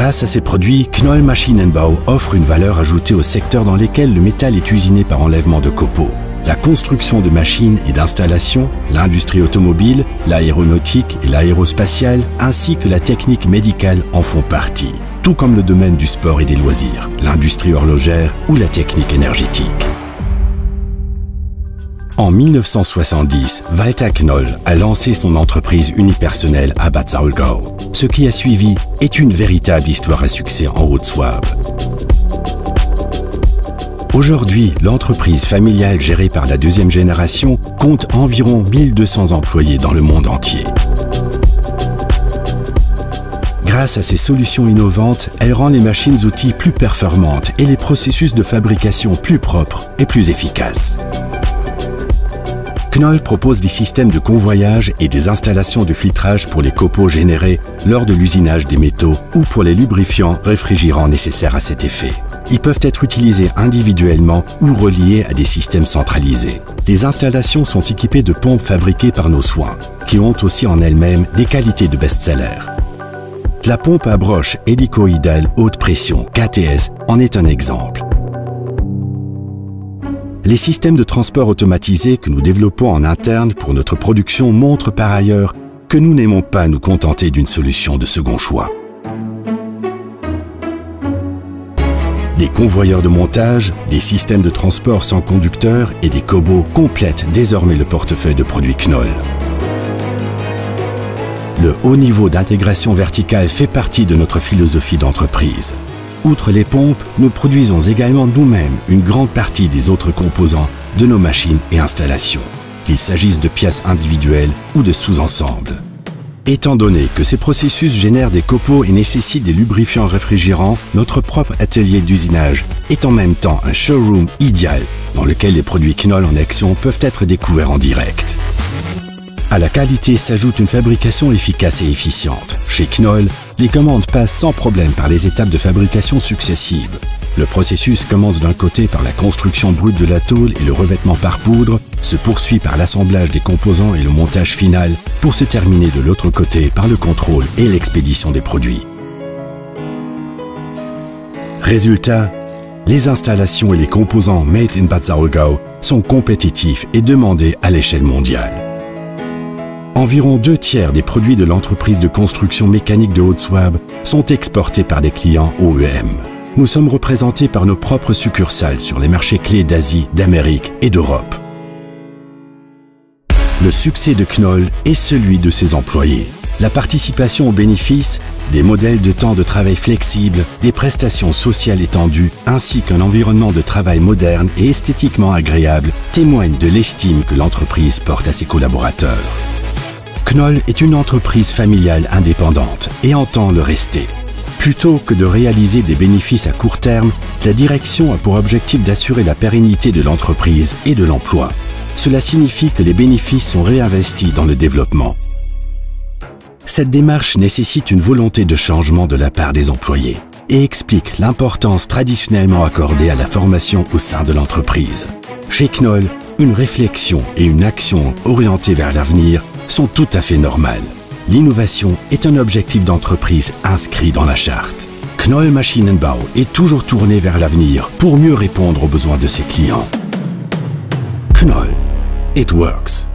Grâce à ses produits, Knoll Maschinenbau offre une valeur ajoutée au secteur dans lesquels le métal est usiné par enlèvement de copeaux. La construction de machines et d'installations, l'industrie automobile, l'aéronautique et l'aérospatiale, ainsi que la technique médicale en font partie, tout comme le domaine du sport et des loisirs, l'industrie horlogère ou la technique énergétique. En 1970, Walter Knoll a lancé son entreprise unipersonnelle à Bad Saulgau. Ce qui a suivi est une véritable histoire à succès en Haute-Souabe. Aujourd'hui, l'entreprise familiale gérée par la deuxième génération compte environ 1200 employés dans le monde entier. Grâce à ces solutions innovantes, elle rend les machines-outils plus performantes et les processus de fabrication plus propres et plus efficaces. Knoll propose des systèmes de convoyage et des installations de filtrage pour les copeaux générés lors de l'usinage des métaux ou pour les lubrifiants réfrigérants nécessaires à cet effet. Ils peuvent être utilisés individuellement ou reliés à des systèmes centralisés. Les installations sont équipées de pompes fabriquées par nos soins, qui ont aussi en elles-mêmes des qualités de best-seller. La pompe à broche hélicoïdale haute pression, KTS, en est un exemple. Les systèmes de transport automatisés que nous développons en interne pour notre production montrent par ailleurs que nous n'aimons pas nous contenter d'une solution de second choix. Des convoyeurs de montage, des systèmes de transport sans conducteur et des cobots complètent désormais le portefeuille de produits Knoll. Le haut niveau d'intégration verticale fait partie de notre philosophie d'entreprise. Outre les pompes, nous produisons également nous-mêmes une grande partie des autres composants de nos machines et installations, qu'il s'agisse de pièces individuelles ou de sous-ensembles. Étant donné que ces processus génèrent des copeaux et nécessitent des lubrifiants réfrigérants, notre propre atelier d'usinage est en même temps un showroom idéal dans lequel les produits Knoll en action peuvent être découverts en direct. À la qualité s'ajoute une fabrication efficace et efficiente. Chez Knoll, les commandes passent sans problème par les étapes de fabrication successives. Le processus commence d'un côté par la construction brute de la tôle et le revêtement par poudre, se poursuit par l'assemblage des composants et le montage final, pour se terminer de l'autre côté par le contrôle et l'expédition des produits. Résultat, les installations et les composants made in Bad Saulgau sont compétitifs et demandés à l'échelle mondiale. Environ 2/3 des produits de l'entreprise de construction mécanique de Haute-Souabe sont exportés par des clients OEM. Nous sommes représentés par nos propres succursales sur les marchés clés d'Asie, d'Amérique et d'Europe. Le succès de Knoll est celui de ses employés. La participation aux bénéfices, des modèles de temps de travail flexibles, des prestations sociales étendues, ainsi qu'un environnement de travail moderne et esthétiquement agréable témoignent de l'estime que l'entreprise porte à ses collaborateurs. Knoll est une entreprise familiale indépendante et entend le rester. Plutôt que de réaliser des bénéfices à court terme, la direction a pour objectif d'assurer la pérennité de l'entreprise et de l'emploi. Cela signifie que les bénéfices sont réinvestis dans le développement. Cette démarche nécessite une volonté de changement de la part des employés et explique l'importance traditionnellement accordée à la formation au sein de l'entreprise. Chez Knoll, une réflexion et une action orientées vers l'avenir sont tout à fait normales. L'innovation est un objectif d'entreprise inscrit dans la charte. Knoll Maschinenbau est toujours tourné vers l'avenir pour mieux répondre aux besoins de ses clients. Knoll, it works.